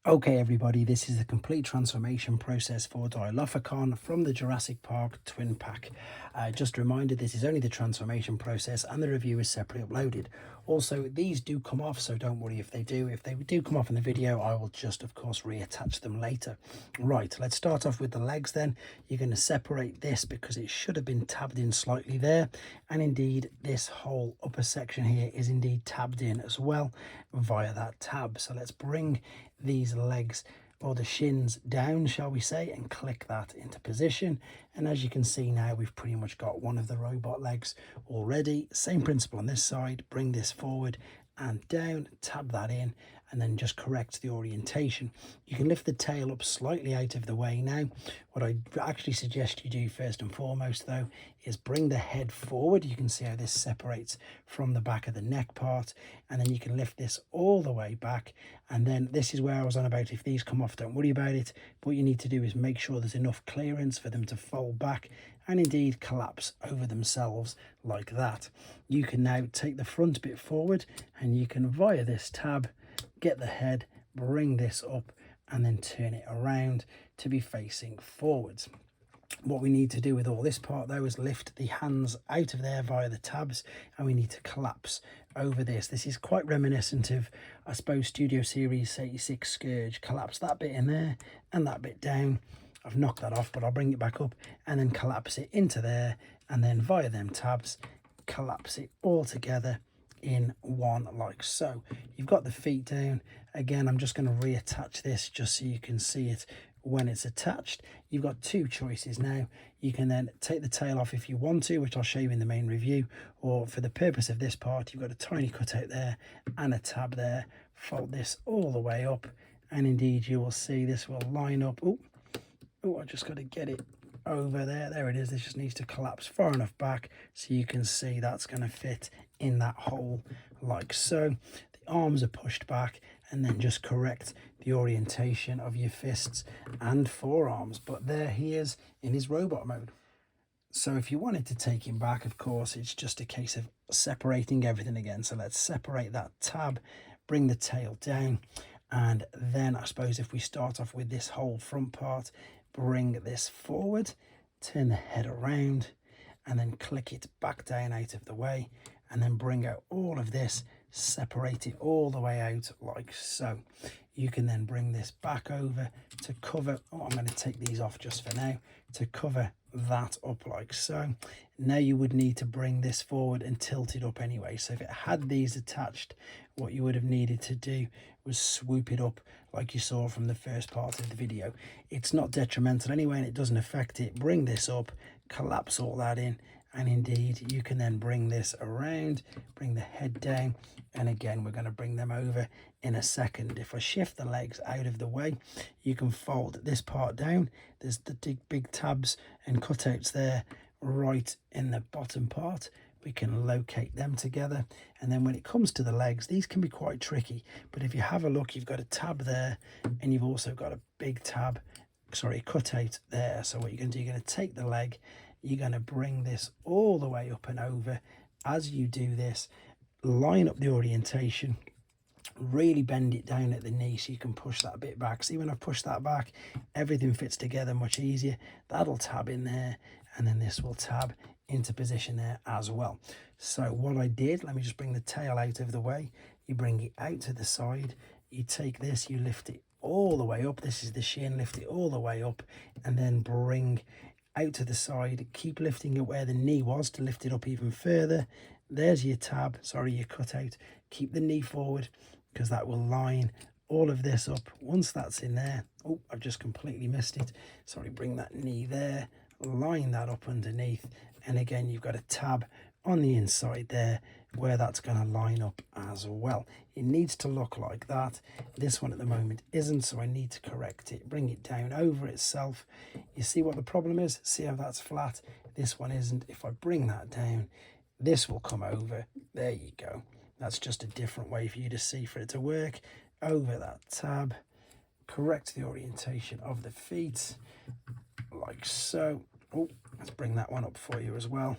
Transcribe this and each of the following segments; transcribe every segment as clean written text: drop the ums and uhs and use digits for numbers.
Okay, everybody, this is the complete transformation process for Dilophocon from the Jurassic Park twin pack. Just a reminder, this is only the transformation process and the review is separately uploaded. Also, these do come off, so don't worry if they do. If they do come off in the video, I will just, of course, reattach them later. Right, let's start off with the legs then. You're going to separate this because it should have been tabbed in slightly there. And indeed, this whole upper section here is indeed tabbed in as well via that tab. So let's bring these legs or the shins down, shall we say, and click that into position. And as you can see now, we've pretty much got one of the robot legs already. Same principle on this side. Bring this forward and down, tab that in, and then just correct the orientation. You can lift the tail up slightly out of the way now. What I actually suggest you do first and foremost though is bring the head forward. You can see how this separates from the back of the neck part, and then you can lift this all the way back. And then this is where I was on about, if these come off, don't worry about it. What you need to do is make sure there's enough clearance for them to fold back and indeed collapse over themselves like that. You can now take the front bit forward and you can, via this tab, get the head, bring this up and then turn it around to be facing forwards. What we need to do with all this part though is lift the hands out of there via the tabs, and we need to collapse over this. This is quite reminiscent of, I suppose, Studio Series 86 Scourge. Collapse that bit in there and that bit down. I've knocked that off, but I'll bring it back up and then collapse it into there, and then via them tabs collapse it all together in one like so. You've got the feet down. Again, I'm just going to reattach this just so you can see it when it's attached. You've got two choices now. You can then take the tail off if you want to, which I'll show you in the main review, or for the purpose of this part, you've got a tiny cutout there and a tab there. Fold this all the way up, and indeed you will see this will line up. Oh, I just got to get it over there. There it is. This just needs to collapse far enough back so you can see that's going to fit in that hole like so. The arms are pushed back, and then just correct the orientation of your fists and forearms. But there he is in his robot mode. So if you wanted to take him back, of course, it's just a case of separating everything again. So let's separate that tab, bring the tail down, and then I suppose if we start off with this whole front part, bring this forward, turn the head around, and then click it back down out of the way, and then bring out all of this, separate it all the way out like so. You can then bring this back over to cover, I'm going to take these off just for now, to cover that up like so. Now you would need to bring this forward and tilt it up anyway. So if it had these attached, what you would have needed to do was swoop it up like you saw from the first part of the video. It's not detrimental anyway, and it doesn't affect it. Bring this up, collapse all that in, and indeed you can then bring this around, bring the head down, and again we're going to bring them over in a second. If I shift the legs out of the way, you can fold this part down. There's the big tabs and cutouts there right in the bottom part. We can locate them together, and then when it comes to the legs, these can be quite tricky, but if you have a look, you've got a tab there and you've also got a big tab, sorry, cutout there. So what you're going to do, you're going to take the leg, you're going to bring this all the way up and over. As you do this, line up the orientation, really bend it down at the knee so you can push that bit back. See, when I push that back, everything fits together much easier. That'll tab in there, and then this will tab into position there as well. So what I did, let me just bring the tail out of the way. You bring it out to the side, you take this, you lift it all the way up. This is the shin, lift it all the way up, and then bring out to the side. Keep lifting it where the knee was to lift it up even further. There's your tab, sorry, your cutout. Keep the knee forward because that will line all of this up. Once that's in there, oh, I've just completely missed it. Sorry, bring that knee there, line that up underneath, and again you've got a tab on the inside there where that's going to line up as well. It needs to look like that. This one at the moment isn't, so I need to correct it. Bring it down over itself. You see what the problem is? See how that's flat? This one isn't. If I bring that down, this will come over. There you go. That's just a different way for you to see for it to work. Over that tab, correct the orientation of the feet like so. Oh, let's bring that one up for you as well.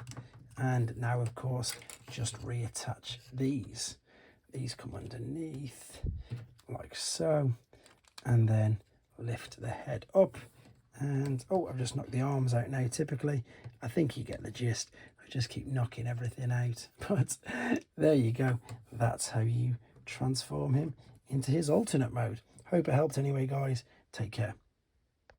And now, of course, just reattach these. These come underneath like so. and then lift the head up. And oh, I've just knocked the arms out now. Typically, I think you get the gist. I just keep knocking everything out. But there you go. That's how you transform him into his alternate mode. Hope it helped anyway, guys. Take care.